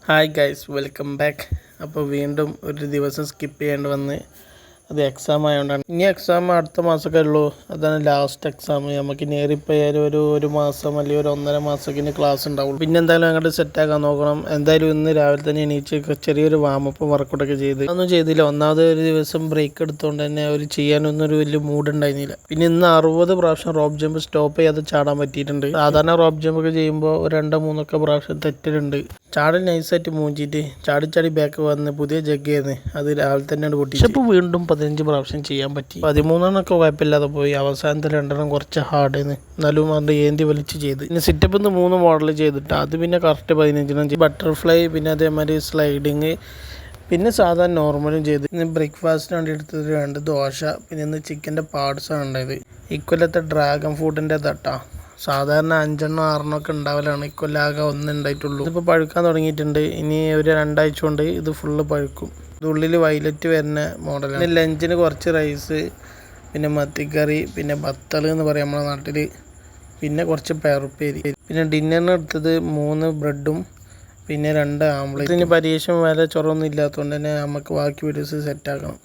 Hi guys, welcome back. അപ്പോൾ വീണ്ടും ഒരു ദിവസം സ്കിപ്പ് ചെയ്യേണ്ടി വന്ന്. അത് എക്സാം ആയതുകൊണ്ടാണ്. ഇനി എക്സാം അടുത്ത മാസമൊക്കെ ഉള്ളൂ. അതാണ് ലാസ്റ്റ് എക്സാം. നമുക്ക് നേരിപ്പോയാലും ഒരു മാസം അല്ലെങ്കിൽ ഒരു 1.5 മാസമൊക്കെ ക്ലാസ് ഉണ്ടാവുള്ളൂ. പിന്നെ എന്തായാലും അങ്ങോട്ട് സെറ്റാക്കാൻ നോക്കണം. എന്തായാലും ഇന്ന് രാവിലെ തന്നെ എണീച്ച് ചെറിയൊരു വാമപ്പ് വർക്കൗട്ടൊക്കെ ചെയ്ത് ഒന്നും ചെയ്തില്ല. ഒന്നാമത് ഒരു ദിവസം ബ്രേക്ക് എടുത്തുകൊണ്ട് തന്നെ ചെയ്യാനൊന്നും ഒരു വലിയ മൂഡ് ഉണ്ടായിരുന്നില്ല. പിന്നെ ഇന്ന് 60 പ്രാവശ്യം റോപ്പ് ജമ്പ് സ്റ്റോപ്പ് ചെയ്യാതെ ചാടാൻ പറ്റിയിട്ടുണ്ട്. സാധാരണ റോപ്പ് ജമ്പ് ഒക്കെ ചെയ്യുമ്പോൾ 2-3 പ്രാവശ്യം തെറ്റലുണ്ട്. ചാടൽ നൈസായിട്ട് മൂഞ്ചിയിട്ട് ചാടി ബാക്ക് വന്ന് പുതിയ ജഗ്ഗായിരുന്നു. അത് രാവിലെ തന്നെയാണ് പൊട്ടി. പക്ഷെ ഇപ്പോൾ വീണ്ടും 15 പ്രാവശ്യം ചെയ്യാൻ പറ്റി. 13 കുഴപ്പമില്ലാതെ പോയി. അവസാനത്തെ 2 കുറച്ച് ഹാർഡായിരുന്നു. എന്നാലും അത് ഏന്തി വലിച്ച് ചെയ്ത്. പിന്നെ സിറ്റപ്പ് 3 മോഡൽ ചെയ്തിട്ട് അത് പിന്നെ കറക്റ്റ് 15 ബട്ടർഫ്ലൈ, പിന്നെ അതേമാതിരി സ്ലൈഡിങ്, പിന്നെ സാധാരണ നോർമലും ചെയ്ത്. ഇന്ന് ബ്രേക്ക്ഫാസ്റ്റിന് വേണ്ടി എടുത്തത് 2 ദോശ, പിന്നെ ഇന്ന് ചിക്കൻ്റെ പാർട്സാണ് ഉണ്ടായത്. ഇക്കൊല്ലത്തെ ഡ്രാഗൺ ഫ്രൂട്ടിൻ്റെ തട്ടാ. സാധാരണ 5-6 ഒക്കെ ഉണ്ടാവലാണ്. ഇക്കൊല്ലാകെ 1 ഉണ്ടായിട്ടുള്ളൂ. ഇതിപ്പോൾ പഴുക്കാൻ തുടങ്ങിയിട്ടുണ്ട്. ഇനി ഒരു 2 ആഴ്ച കൊണ്ട് ഇത് ഫുള്ള് പഴുക്കും. ഇതുള്ളിൽ വയലറ്റ് വരുന്ന മോഡലാണ്. പിന്നെ ലഞ്ചിന് കുറച്ച് റൈസ്, പിന്നെ മത്തിക്കറി, പിന്നെ ബത്തൽ എന്ന് പറയും നമ്മുടെ നാട്ടിൽ, പിന്നെ കുറച്ച് പയറുപ്പേരി. പിന്നെ ഡിന്നറിന് എടുത്തത് 3 ബ്രെഡും പിന്നെ 2 ആംപ്ലേറ്റ്. ഇതിന് പരീക്ഷ വില ചൊറൊന്നും ഇല്ലാത്തതുകൊണ്ട് തന്നെ നമുക്ക് ബാക്കി വീഡിയോസ് സെറ്റാക്കണം.